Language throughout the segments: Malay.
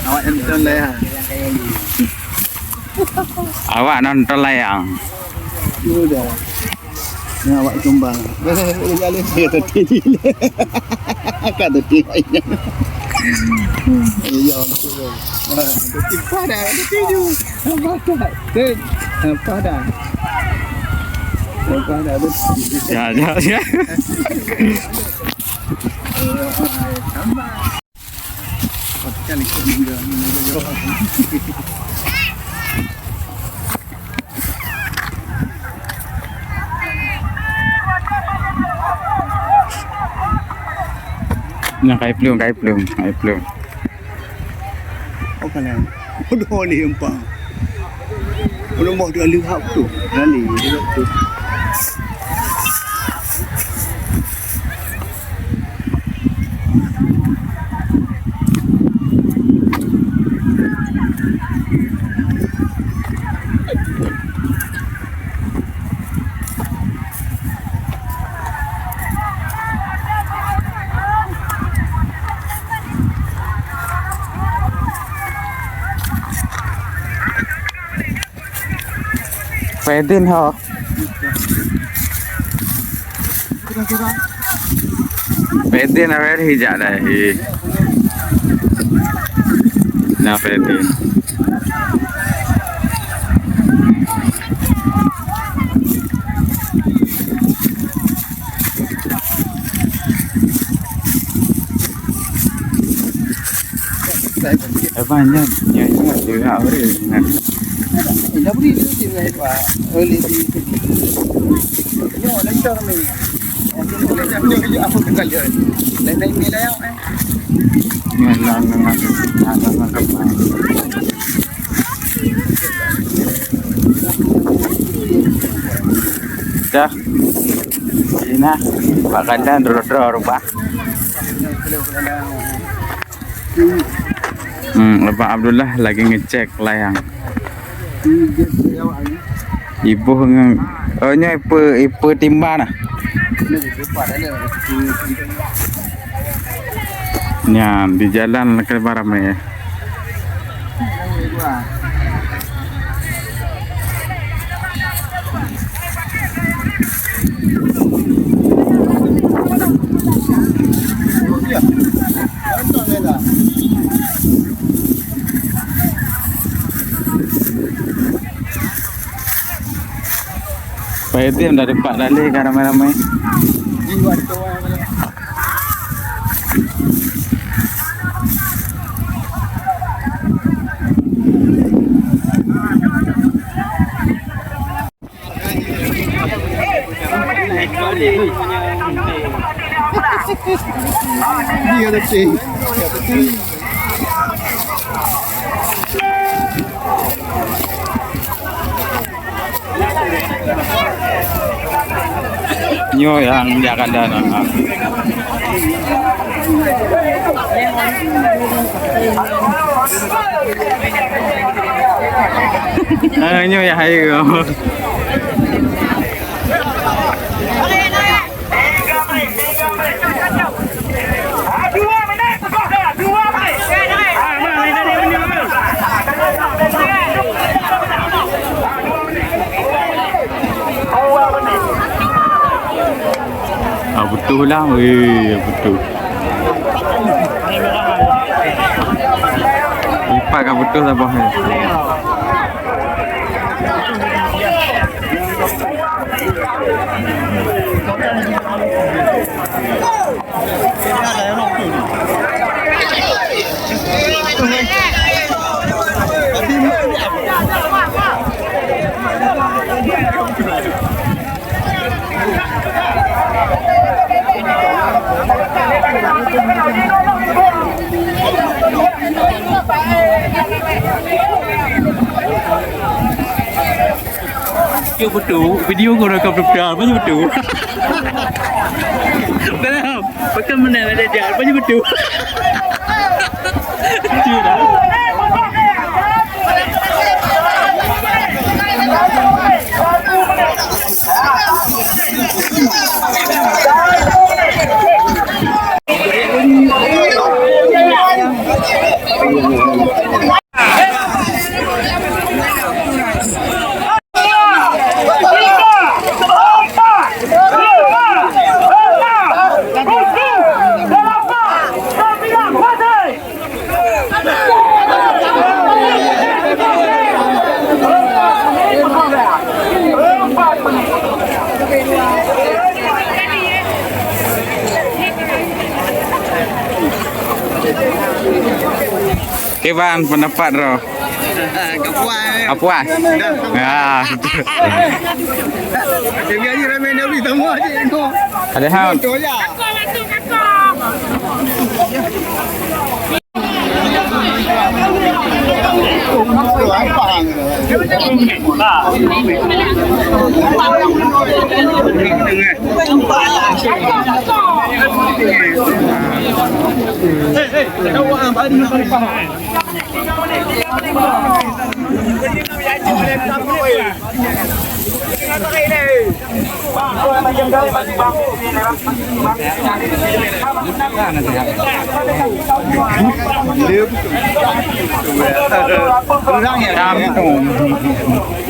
Awak nonton layang. Awak nonton layang. Sudah. Ni awak tumbang. Boleh jalan saya tadi. Kata dia ini. Ya, betul. Apa dah? Tidur. Apa dah? Apa dah? Ya, ya, ya. Kan ikut minggu. Nah, kayak belum. Oh kan. Udah ni empang. Udah mau dia lihat tu. Nali dia tu. Fedin ho. Fedin awal ही जा रहा है. ना Fedin. Banyak juga orang. Dah beri tu dia buat. Oleh di sini. Ni orang lecture ni. Ni apa kalian? Lain ni lah yang Nang kemana? Dah. Ina, bakalan dro rumah. Abang Abdullah lagi ngecek layang. Ibu dengan nya ibu timba nah. Nya di jalan ke ramai. Itu yang dari Pak Dali ke ramai-ramai. Dia ada cing. Nyo yang dia akan danang. Nyo ya hayo. Betul lah, betul. Lipat kan betul lah bawah. Kêu betul, video kau rekam betul, banyak betul. Kenapa? Pakai mana ada jalan banyak betul. Tidak. Oke Bang, pendapat Ro. Kapuan. Puas? Ya. Dia biar je ramai dia beli semua je tu. Ada hal. Tu je.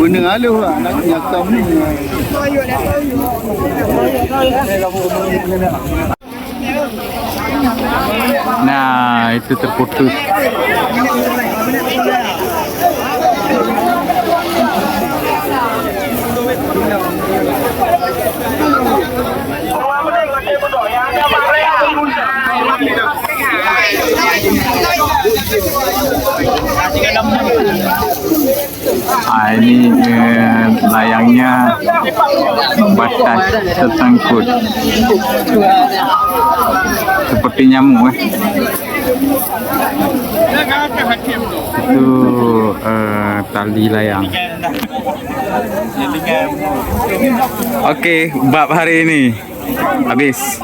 Bener halu lah nak nyakam ni. Nah, itu terputus. Ini layangnya batas tersangkut seperti nyamuk itu tali layang. Oke, bab hari ini habis.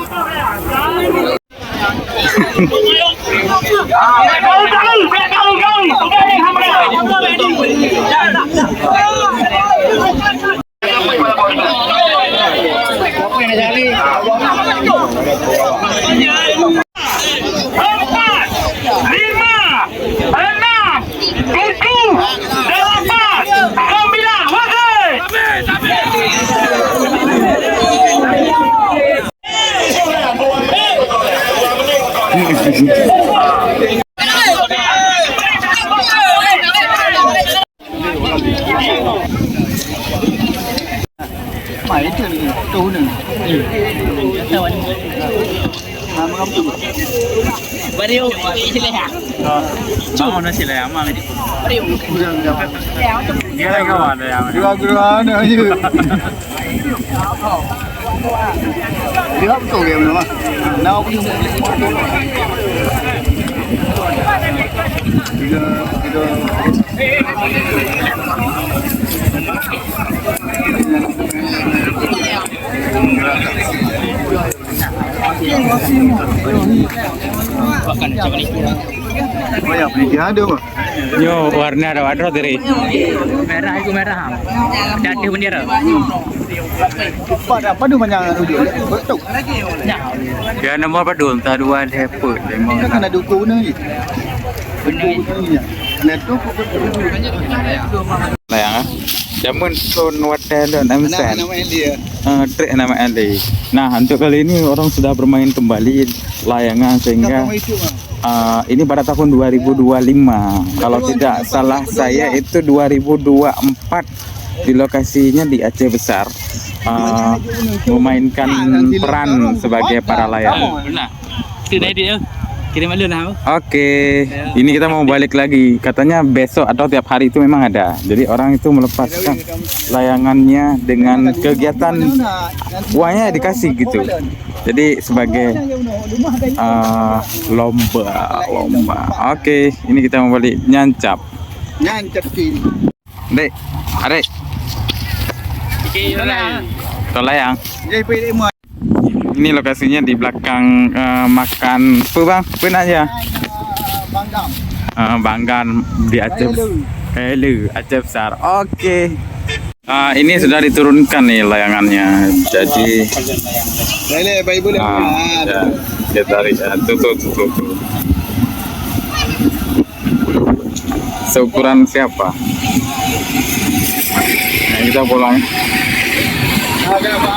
Mai tu ni, tu ni. Bariu, sila ha. Cuma nasi layang mah ini. Dia lagi kawan layang. Gua ni aja. Dia betul dia memang. Now pun banyak penelitian ada mah. Yo, warna ada dari Merah itu merah. Jadi bendera. Apa tu banyak rujuk. Betul. dia nomor padul ta dua depot memang. Kita kena dukung ni. Dukung ni. Neto Layang ah. Jamun son wadah dan amsan. nama dia. Trik nama Ali. Nah, untuk kali ini orang sudah bermain kembali layangan sehingga ini pada tahun 2025. Kalau tidak salah saya itu 2024 di lokasinya di Aceh Besar. Memainkan peran sebagai para layang. Benar. Itu dia. Kirim alun lah. Oke, ini kita mau balik lagi. Katanya besok atau tiap hari itu memang ada. Jadi orang itu melepaskan layangannya dengan kegiatan uangnya dikasih gitu. Jadi sebagai lomba. Oke, ini kita mau balik nyancap. Nyancap kiri. Dek, arek. Tol layang. Jadi pergi demo. Ini lokasinya di belakang makan apa bang? Apa aja? Bangdam. Banggan di Aceh. Aceh Besar. Oke. Ini sudah diturunkan nih layangannya. Jadi Boleh, baik boleh. ya tarik tutup. Seukuran siapa? Nah, kita pulang. Ada apa?